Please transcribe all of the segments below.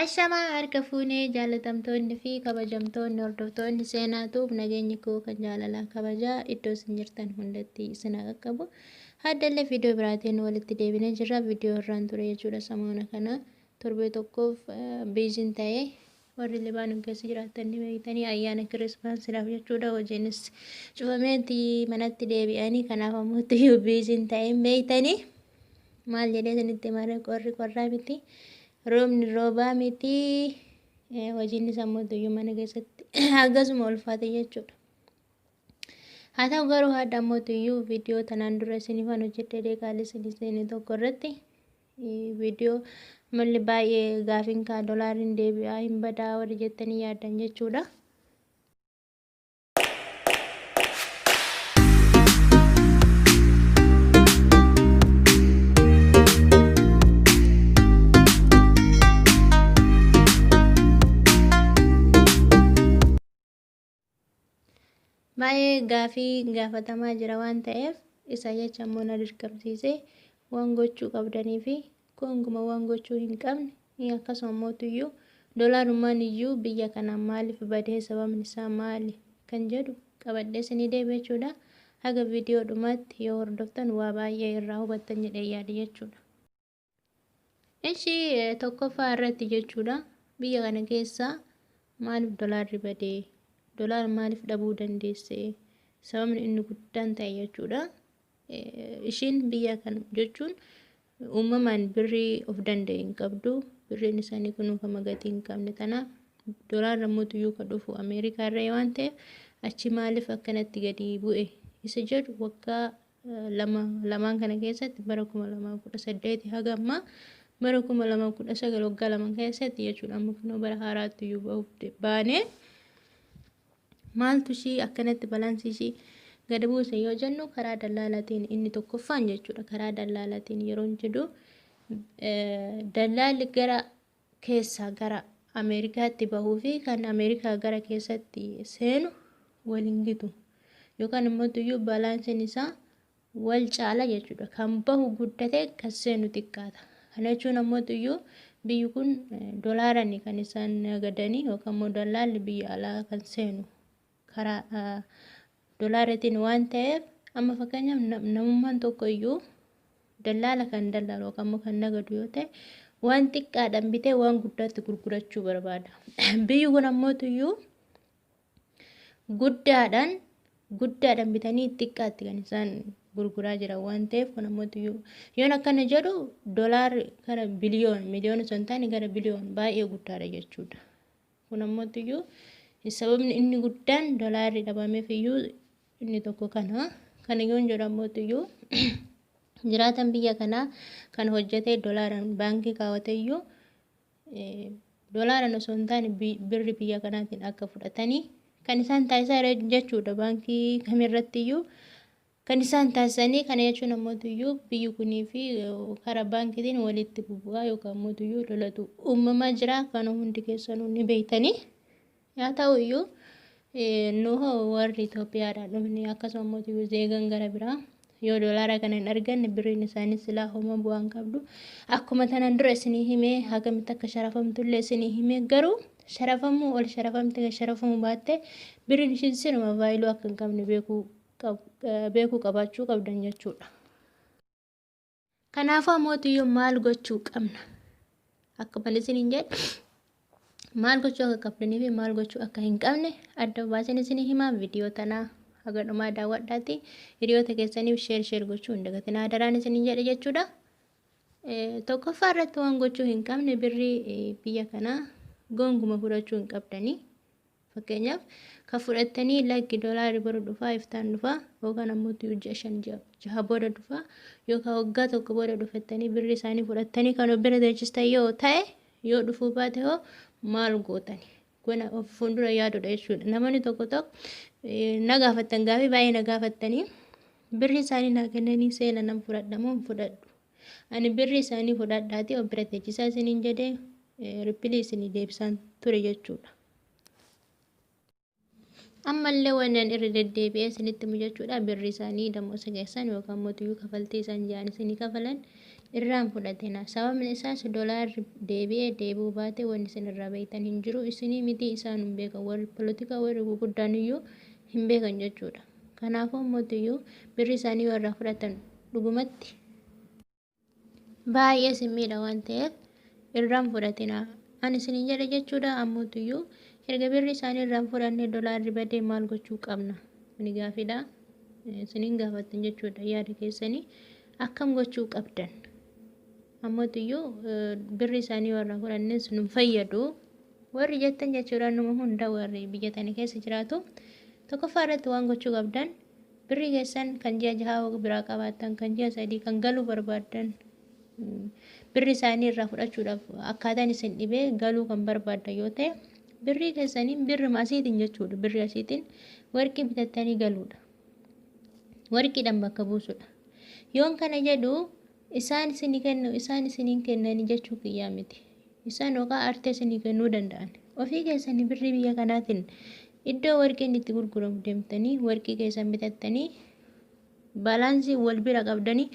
Ashamaa harka fuunee jaalatamtoonni fi kabajamtoonni hordoftoonni seenaatuuf nageenyi koo kan jaalalaa kabajaa iddoo isin jirtan hundatti isin qaqqabu. Haddallee viidiyoo biraatiin walitti deebinee jirra. Viidiyoo irraan ture jechuudha. Samoona kana torbee tokkoof biiziin ta'ee warri Libaanon keessa jiraatan ni beektanii ayyaana Kiristaansiidhaaf jechuudha. Hojiinis cufameetti manatti deebi'anii kanaaf ammoo biiziin ta'ee beektanii maal jedhee isinitti mara qorraa miti. Roobni roobaa miti hojiin sammuu tuyyuu mana keessatti akkasuma ulfaate jechuudha. Haa ta'u garuu haadha ammoo tuyyuu viidiyoo tanaan dura isinifan hojjedhee deeqaalee isinii tokko irratti viidiyoo malli baay'ee gaafiin kaa dolaariin deebi'aa hin badaa warri jettanii yaaddan jechuudha. Baay'ee gaafii gaafatamaa jira waan ta'eef isa jecha immoo na dirqamsiisee waan gochuu qabdanii fi kunguma waan gochuu hin qabne akkasuma mootuyyuu dolaarummaan iyyuu biyya kanaan maaliif badee sababni isaa maali kan jedhu qabadhee isinii deebi'e jechuudha. Haga viidiyoo dhumaatti yoo hordoftan waa baay'ee irraa hubattan jedhee yaada jechuudha. Ishii tokkoffaa irratti jechuudha biyya kana keessaa maaliif dolaarri badee dolar maaliif dhabuu dandeesse sababni inni guddaan ta'e jechuudha. Ishiin biyya kana jechuun uumamaan birrii of danda'e hin qabdu. Birriin isaanii kunuunfama gatii hin qabne. Tanaaf dolaarra mootuyyuu kan dhufu Ameerikaa irraa waan ta'eef achi maaliif akkanatti gadi bu'e isa jedhu waggaa lamaan kana keessatti bara 2018 haga ammaa bara 2019 waggaa lama keessatti jechuudha. Amma kunoo bara haaraatti iyyuu bahuuf baanee maaltu ishii akkanatti balaansii ishii gadi buuse yoo jennu karaa dallaalaatiin inni tokkoffaan jechuudha. Karaa dallaalaatiin yeroo jedhu dallaalli gara keessaa gara Ameerikaatti bahuu fi kan Ameerikaa gara keessatti seenu waliin gitu yookaan immoo tuyyuu balansiin isaa wal caala jechuudha. Kan bahu guddate kan seenu xiqqaata. Kana jechuun ammoo tuyyuu biyyi kun dolaaraan kan isaan nagadanii yookaan immoo dallaalli biyya alaa kan seenu karaa dolaaratiin waan ta'eef amma fakkeenyaaf namummaan tokko iyyuu dallaala kan dallaalu yookaan immoo kan nagadu yoo ta'e waan xiqqaadhaan bitee waan guddaatti gurgurachuu barbaada. Biyyi kun ammoo tuyyuu guddaadhaan bitanii xiqqaatti kan isaan gurguraa jiran waan ta'eef kun ammoo tuyyuu yoon akkana jedhu dolaarri gara miliyoona osoo hin taane gara biliyoona baay'ee guddaadha jechuudha. Kun ammoo tuyyuu sababni inni guddaan dolaarri dhabameef iyyuu inni tokko kana yoon jedhu ammoo tuyyuu jiraatan biyya kanaa kan hojjetee dolaaraan baankii kaawwate iyyuu dolaaraan osoo hin taane birri biyya kanaatiin akka fudhatanii kan isaan taasisaa jechuudha. Baankii kamirratti iyyuu kan isaan taasisanii kana jechuun ammoo tuyyuu biyyi kunii fi karaa baankiitiin walitti bubu'aa yookaan ammoo tuyyuu lolatu uumamaa jira. Kana hundi keessanuu ni beektanii. Yaa ta'u iyyuu nuho warri Itoophiyaadhaan dhufni akkasuma mootii zeegan gara biraa yoo dolaara kana hin arganne birriin isaanii silaa homa bu'aan qabdu. Akkuma tanan dura isinii himee hagamitti akka sharafamtullee isinii himee garuu sharafamuu ol sharafamte kan sharafamu baatte birriin ishiin sinuma vaayiluu akka hin qabne beekuu qabaachuu qabdan jechuudha. Kanaafuu mootiyyuu maal gochuu qabna? Akka malee isiniin jedhe maal gochuu akka qabdanii fi maal gochuu akka hin qabne adda baasanii isinii himaa. Viidiyoo tanaa haga dhumaa daawwadhaati. Hiriyoota keessaniif sheer gochuu hin dagatinaa daraan isiniin jedhe jechuudha. Tokkoffaa irratti waan gochuu hin qabne birrii biyya kanaa gonguma fudhachuu hin qabdanii. Fakkeenyaaf kan fudhattanii lakki dolaarri bara dhufaa iftaan dhufaa yookaan ammoo ji'a 5 booda dhufaa yookaan waggaa tokko booda dhufattanii birri isaanii fudhattanii kan bira deechistan yoo ta'e yoo dhufuu baate hoo maal gootani? Gona of fuuldura yaadudha jechuudha. Namoonni tokko na gaafattan gaafii baay'ee na gaafattanii birri isaanii naa kennanii seena nan fudhadha moo hin fudhadhu? Ani birri isaanii fudhadhaati of bira deechisaa isiniin jedhee rippilii isinii deebisaan ture jechuudha. Ammallee wannan irra deddeebi'ee isinitti himu jechuudha. Birri isaanii damoosa keessan yookaan mootiyyuu kafaltii isaan jedhan isinii kafalan irraan fudhatina. Sababni isaas doolaarri deebi'uu baate wanni isin irraa beektan hin jiru. Isinii miti isaan hin beekan. Warri polotikaa warri gurguddaan iyyuu hin beekan jechuudha. Kanaafuu mootiyyuu birri isaanii warra fudhatan dhugumatti baay'ee simmiidha waan ta'eef irraan fudhatina. Ani isiniin jedha jechuudha. Ammootiyyuu erga birri isaanii irraan fudhannee doolaarri badee maal gochuu qabna? Kuni gaaffiidha. Isiniin gaafattan jechuudha. Yaada keessanii akkam gochuu qabdan? Ammootiyyuu birri isaanii warra fudhannes nu fayyadu. Warri jettan jechuudha numa hunda warri biyya tana keessa jiraatu tokkoffaa irratti waan gochuu qabdan birri keessan kan ji'a jahaa biraa qabaattan kan ji'a sadii kan galuu barbaaddan birri isaanii irraa fudhachuudhaaf akkaataan isin dhibee galuu kan barbaaddan yoo ta'e birri keessanii birri asiitiin jechuudha. Birri asiitiin warqii bitattanii galuudha. Warqiidhaan bakka buusudha. Yoon kana jedhu isaan isinii kennu isaan isiniin kennanii jechuu kiyyaa miti. Isaan yookaan artee isinii kennuu danda'an. Ofii keessanii birri biyya kanaatiin iddoo warqiin itti gurguramu deemtanii warqii keessan bitattanii balaansii wal bira qabdanii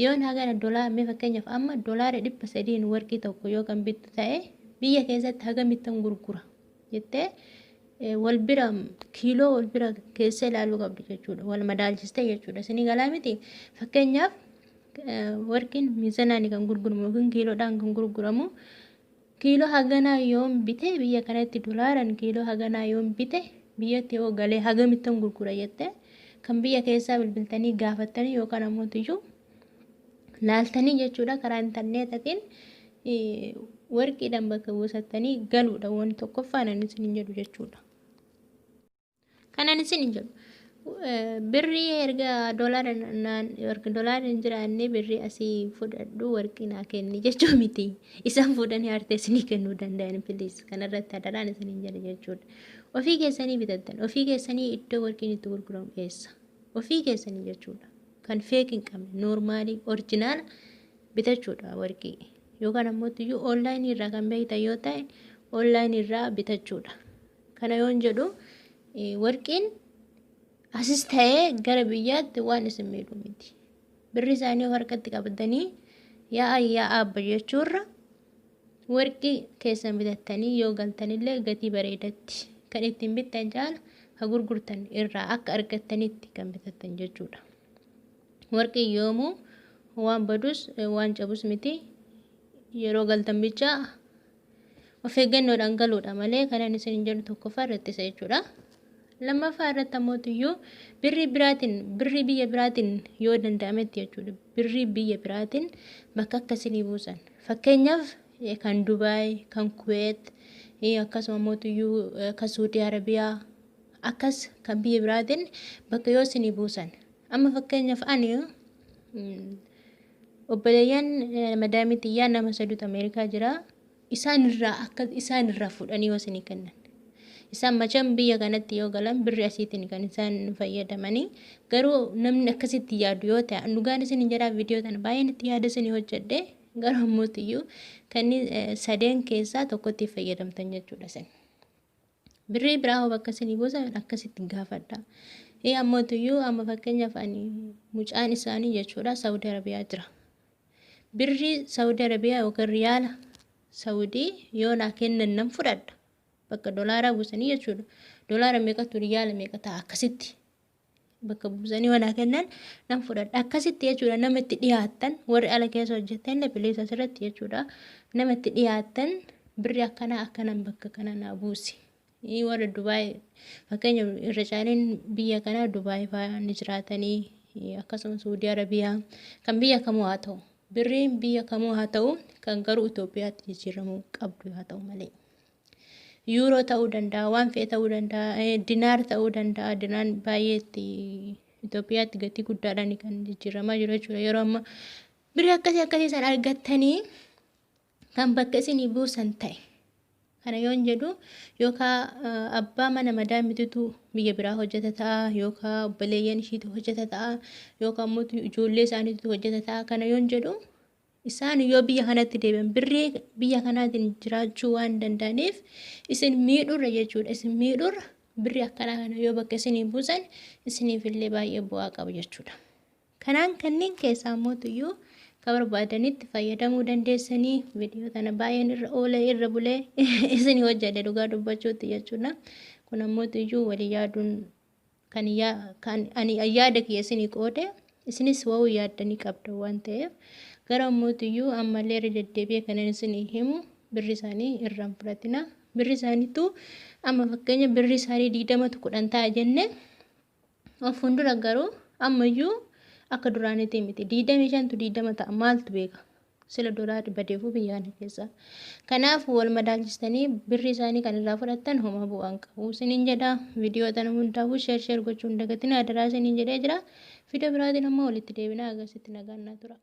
yoon hagana doolaara fakkeenyaaf amma doolaara 300 warqii tokko yoo kan bittu ta'e biyya keessatti hagamittan gurgura jettee wal bira kiiloo wal bira keessa ilaaluu qabdu jechuudha. Wal madaalchistee jechuudha. Isinii galaa miti. Fakkeenyaaf warqiin miizanaan kan gurguramu yookiin kiiloodhaan kan gurguramu kiiloo haganaa yoon bite biyya kanatti doolaaran kiiloo haganaa yoon bite biyyatti yoo galee hagamittan gurgura jettee kan biyya keessaa bilbiltanii gaafattanii yookaan ammoo iyyuu laaltanii jechuudha. Karaa intarneetaatiin warqiidhaan bakka buusattanii galuudha. Waan tokkoffaan ani isin jedhu jechuudha. Kanan isin jedhu birri erga doolaara hin jiraanne birri asii fudhadhu warqii naa kenni jechuu miti. Isaan fuudhanii artee isinii kennuu danda'an piliis. Kanarratti adaraan isin jedha jechuudha. Ofii keessanii bitattan. Ofii keessanii iddoo warqiin itti gurguramu eessa? Ofii keessanii jechuudha. Kan feek hin qabne noormaalii orjinaala bitachuudha warqii. Yookaan ammoo iyyuu onlaayinii irraa kan beektan yoo ta'e onlaayinii irraa bitachuudha. Kana yoon jedhu warqiin asis ta'ee gara biyyaatti waan isin miidhu miti. Birri isaanii harkatti qabatanii yaa abba jechuurra warqii keessan bitattanii yoo galtanillee gatii bareedatti kan ittiin bittan caala ha gurgurtan irraa akka argattanitti kan bitattan jechuudha. Warqii yoomuu waan badus waan cabus miti. Yeroo galtan bichaa of eeggannoodhaan galuudha malee kanan isin jedhu tokkoffaa irratti isa jechuudha. Lammaffaa irratti ammoo birri biyya biraatiin yoo danda'ametti jechuudha. Birri biyya biraatiin bakka akkasii buusan. Fakkeenyaaf kan Dubaay, kan Kuwait, akkasuma ammoo kan Saudi Arabiyaa akkas kan biyya biraatiin bakka yoo isin buusan. Amma fakkeenyaaf ani obboleeyyan madaamii xiyyaa nama saduutu Ameerikaa jira. Isaan irraa fudhanii yoo isin kennan. Isaan macam biyya kanatti yoo galan birri asiitiin kan isaan fayyadamanii garuu namni akkasitti yaadu yoo ta'e dhugaan isin jedhaa viidiyoo tana baay'een itti yaada isin hojjedhe garuu ammoo kan sadeen keessaa tokkotti fayyadamtan jechuudha isin. Birri biraa hoo bakka isin buusan akkasitti gaafadha. Ammoo amma fakkeenyaaf ani mucaan isaanii jechuudha Saudi Arabiyaa jira. Birri Saudi Arabiyaa yookaan riyaala Saudii yoo naa kennan nan fudhadha. Bakka doolaaraa buusanii jechuudha. Doolaara meeqatu riyaala meeqa ta'a akkasitti. Bakka buusanii waan kennan nan fudhadha. Akkasitti jechuudha nama itti dhiyaattan warri ala keessa hojjetan bilisa asirratti jechuudha. Nama itti dhiyaattan birri akkanaan bakka kana naa buusi. Warra Dubaay fakkeenyaaf irra caaliin biyya kanaa Dubaay fa'aa ni jiraatanii akkasumas Saudi Arabiyaa kan biyya kamuu haa ta'u. Birriin biyya kamuu haa ta'u kan garuu Itoophiyaatti jijjiiramuu qabdu haa ta'u malee. Yuuroo ta'uu danda'a, waan fe'e ta'uu danda'a, dinaar ta'uu danda'a. Dinaan baay'eetti Itoophiyaatti gatii guddaadhaan kan jijjiiramaa jiru jechuudha. Yeroo ammaa birri akkasii san argattanii kan bakka isinii buusan ta'e. Kana yoon jedhu yookaan abbaa mana madaamititu biyya biraa hojjeta ta'a yookaan obboleeyyan ishiitu hojjeta ta'a yookaan immoo ijoollee isaaniitu hojjeta ta'a. Kana yoon jedhu isaan yoo biyya kanatti deebi'an birrii biyya kanaatiin jiraachuu waan danda'aniif isin miidhuurra jechuudha. Isin miidhuurra birrii akkanaa kana yoo bakka isinii buusan isiniif illee baay'ee bu'aa qabu jechuudha. Kanaan kanneen keessaa mootuyyuu kan barbaadanitti fayyadamuu dandeessanii viidiyoo kana baay'een irra oolee irra bulee isinii hojjete dhugaa dubbachuutti jechuudha. Kun ammoo walii yaaduun kan ani yaada kiyya isinii qoode isinis wa'uu yaaddanii qabda waan ta'eef gara ammoo ammallee irra deddeebi'ee kan isinii himu birri isaanii irraan fudhatina. Birri isaaniitu amma fakkeenya birri isaanii 20 ta'a jenne of fuuldura garuu ammayyuu akka duraanitti miti 25 ta'a maaltu beeka sila duraati badeefuu biyyaana keessa. Kanaaf wal madaalchistanii birri isaanii kan irraa fudhattan homa bu'aan qabu isiniin jedha. Viidiyoo tana hundaa'uu sheer gochuun dagatina adaraa isiniin jedhee jira. Viidiyoo biraatiin ammoo walitti deebinaa agarsiisti nagaan naa tura.